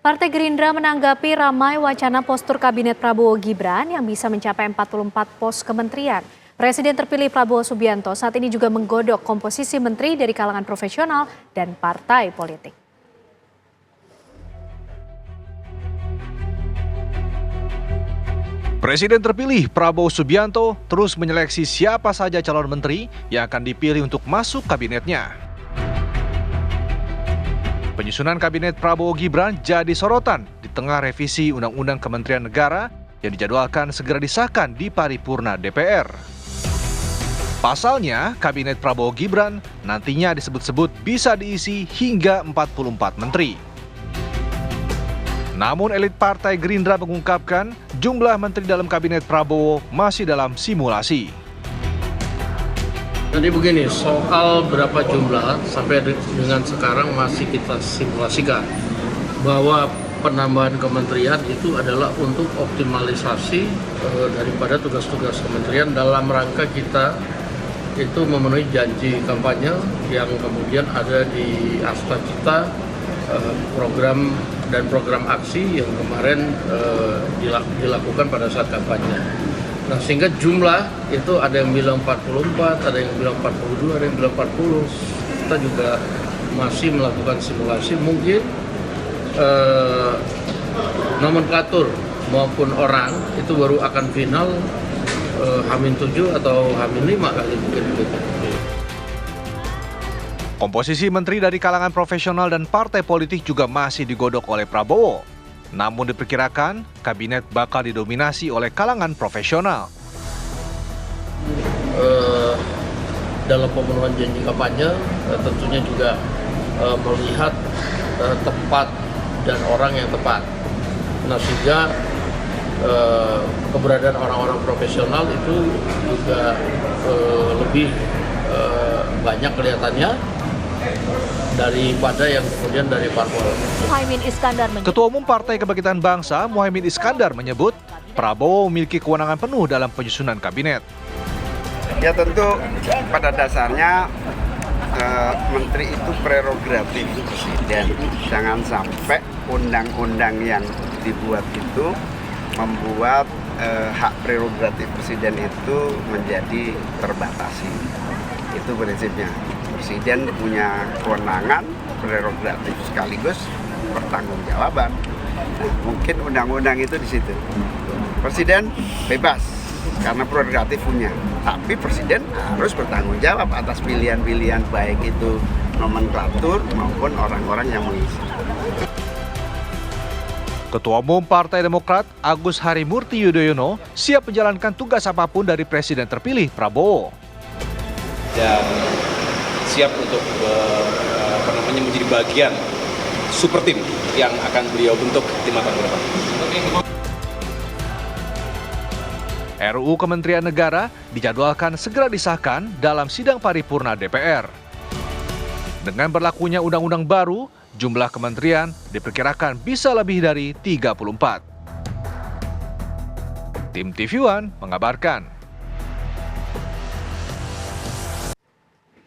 Partai Gerindra menanggapi ramai wacana postur Kabinet Prabowo Gibran yang bisa mencapai 44 pos kementerian. Presiden terpilih Prabowo Subianto saat ini juga menggodok komposisi menteri dari kalangan profesional dan partai politik. Presiden terpilih Prabowo Subianto terus menyeleksi siapa saja calon menteri yang akan dipilih untuk masuk kabinetnya. Penyusunan Kabinet Prabowo Gibran jadi sorotan di tengah revisi Undang-Undang Kementerian Negara yang dijadwalkan segera disahkan di paripurna DPR. Pasalnya, Kabinet Prabowo Gibran nantinya disebut-sebut bisa diisi hingga 44 menteri. Namun elit Partai Gerindra mengungkapkan jumlah menteri dalam Kabinet Prabowo masih dalam simulasi. Jadi begini, soal berapa jumlah sampai dengan sekarang masih kita simulasikan bahwa penambahan kementerian itu adalah untuk optimalisasi daripada tugas-tugas kementerian dalam rangka kita itu memenuhi janji kampanye yang kemudian ada di Asta Cita, program dan program aksi yang kemarin dilakukan pada saat kampanye. Nah, sehingga jumlah itu ada yang bilang 44, ada yang bilang 42, ada yang bilang 40. Kita juga masih melakukan simulasi, mungkin nomenklatur maupun orang itu baru akan final H-7 atau H-5 kali mungkin begitu. Komposisi menteri dari kalangan profesional dan partai politik juga masih digodok oleh Prabowo. Namun diperkirakan kabinet bakal didominasi oleh kalangan profesional. Dalam pemenuhan janji kampanye tentunya juga melihat tepat dan orang yang tepat. Nah, sehingga keberadaan orang-orang profesional itu juga lebih banyak kelihatannya daripada yang kemudian dari parpol. Ketua Umum Partai Kebangkitan Bangsa, Muhaimin Iskandar menyebut Prabowo memiliki kewenangan penuh dalam penyusunan kabinet. Ya tentu pada dasarnya menteri itu prerogatif presiden. Jangan sampai undang-undang yang dibuat itu membuat hak prerogatif presiden itu menjadi terbatasi. Itu prinsipnya. Presiden punya kewenangan prerogatif sekaligus pertanggungjawaban. Nah, mungkin undang-undang itu di situ. Presiden bebas karena prerogatif punya, tapi presiden harus bertanggung jawab atas pilihan-pilihan baik itu nomenklatur maupun orang-orang yang mengisi. Ketua Umum Partai Demokrat Agus Harimurti Yudhoyono siap menjalankan tugas apapun dari Presiden terpilih Prabowo. Dan siap untuk menjadi bagian super tim yang akan beliau bentuk di masa depan. RUU Kementerian Negara dijadwalkan segera disahkan dalam sidang paripurna DPR. Dengan berlakunya undang-undang baru, jumlah kementerian diperkirakan bisa lebih dari 34. Tim TV One mengabarkan.